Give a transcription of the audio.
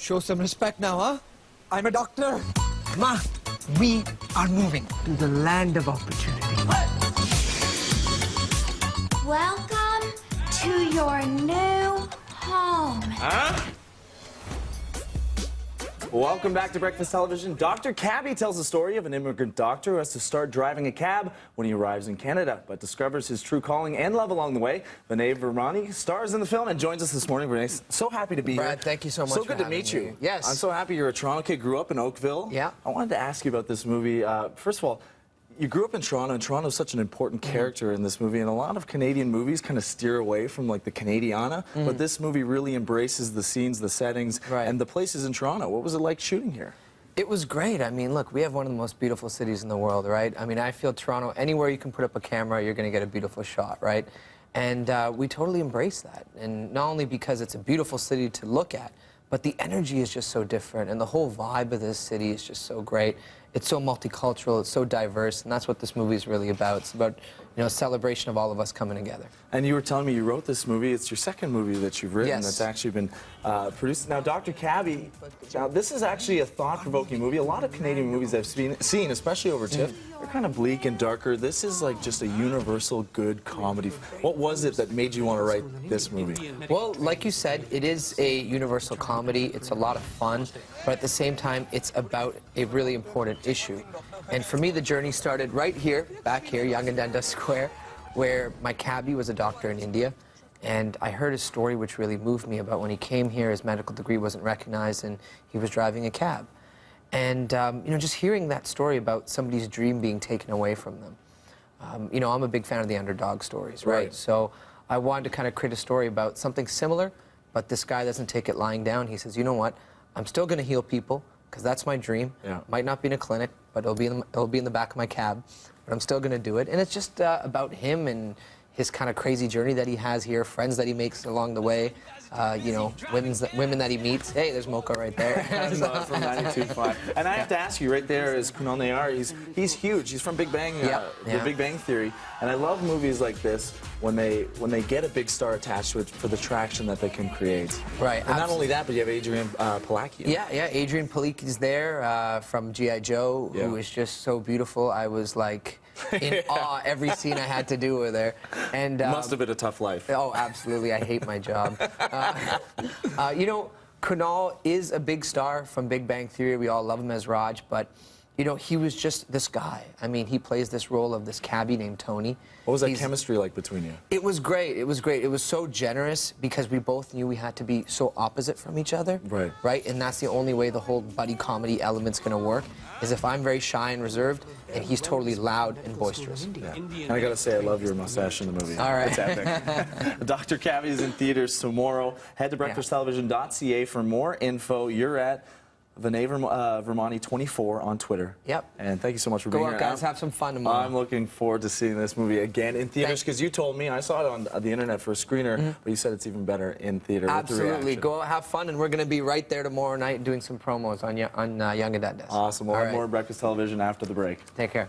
Show some respect now, huh? I'm a doctor. Ma, we are moving to the land of opportunity. Welcome to your new home. Huh? Welcome back to Breakfast Television. Dr. Cabbie tells the story of an immigrant doctor who has to start driving a cab when he arrives in Canada, but discovers his true calling and love along the way. Vinay Virmani stars in the film and joins us this morning. Vinay, so happy to be here. Brad, thank you so much So for good to having meet me. you. Yes. I'm so happy you're a Toronto kid, grew up in Oakville. Yeah. I wanted to ask you about this movie. First of all, you grew up in Toronto, and Toronto's such an important character in this movie, and a lot of Canadian movies kind of steer away from like the Canadiana, but this movie really embraces the scenes, the settings, and the places in Toronto. What was it like shooting here? It was great. I mean, look, we have one of the most beautiful cities in the world, right? I mean, I feel Toronto, anywhere you can put up a camera, you're going to get a beautiful shot, right? And we totally embrace that. And not only because it's a beautiful city to look at, but the energy is just so different, and the whole vibe of this city is just so great. It's so multicultural, it's so diverse, and that's what this movie is really about. It's about, you know, a celebration of all of us coming together. And you were telling me you wrote this movie. It's your second movie that you've written that's Yes. actually been produced. Now, Dr. Cabbie, now this is actually a thought-provoking movie. A lot of Canadian movies I've seen, especially over TIFF, they're kind of bleak and darker. This is like just a universal good comedy. What was it that made you want to write this movie? Well, like you said, it is a universal comedy. It's a lot of fun, but at the same time, it's about a really important issue. And for me, the journey started right here, back here, Yonge Square, where my cabbie was a doctor in India. And I heard a story which really moved me about when he came here, his medical degree wasn't recognized, and he was driving a cab. And, you know, just hearing that story about somebody's dream being taken away from them. You know, I'm a big fan of the underdog stories, right? So I wanted to kind of create a story about something similar, but this guy doesn't take it lying down. He says, you know what, I'm still going to heal people, because that's my dream. Might not be in a clinic, but it'll be in the back of my cab. But I'm still going to do it. And it's just about him and his kind of crazy journey that he has here, friends that he makes along the way, you know, women that he meets. Hey, there's Mocha right there. That's from 92.5. And I have to ask you, right there is Kunal Nayyar. He's huge. He's from Big Bang, the Big Bang Theory. And I love movies like this when they get a big star attached to it for the traction that they can create. Right. And not only that, but you have Adrian Palacki. Yeah, Adrian Palacki's there from G.I. Joe, who is just so beautiful. I was like in awe every scene I had to do with her. And must have been a tough life. Oh, absolutely. I hate my job. You know, Kunal is a big star from Big Bang Theory. We all love him as Raj, but you know, he was just this guy. I mean, he plays this role of this cabbie named Tony. What was that chemistry like between you? It was great. It was great. It was so generous because we both knew we had to be so opposite from each other. Right. Right? And that's the only way the whole buddy comedy element's going to work, is if I'm very shy and reserved, and he's totally loud and boisterous. Yeah. And I got to say, I love your mustache in the movie. All right. It's epic. Dr. Cabbie is in theaters tomorrow. Head to breakfasttelevision.ca for more info. You're at Vinay Virmani 24 on Twitter. Yep. And thank you so much for being here. Go out, guys. Have some fun tomorrow. I'm looking forward to seeing this movie again in theaters, because you told me, I saw it on the internet for a screener, but you said it's even better in theater. Absolutely. Go out, have fun, and we're going to be right there tomorrow night doing some promos on Yonge. Awesome. We'll have more Breakfast Television after the break. Take care.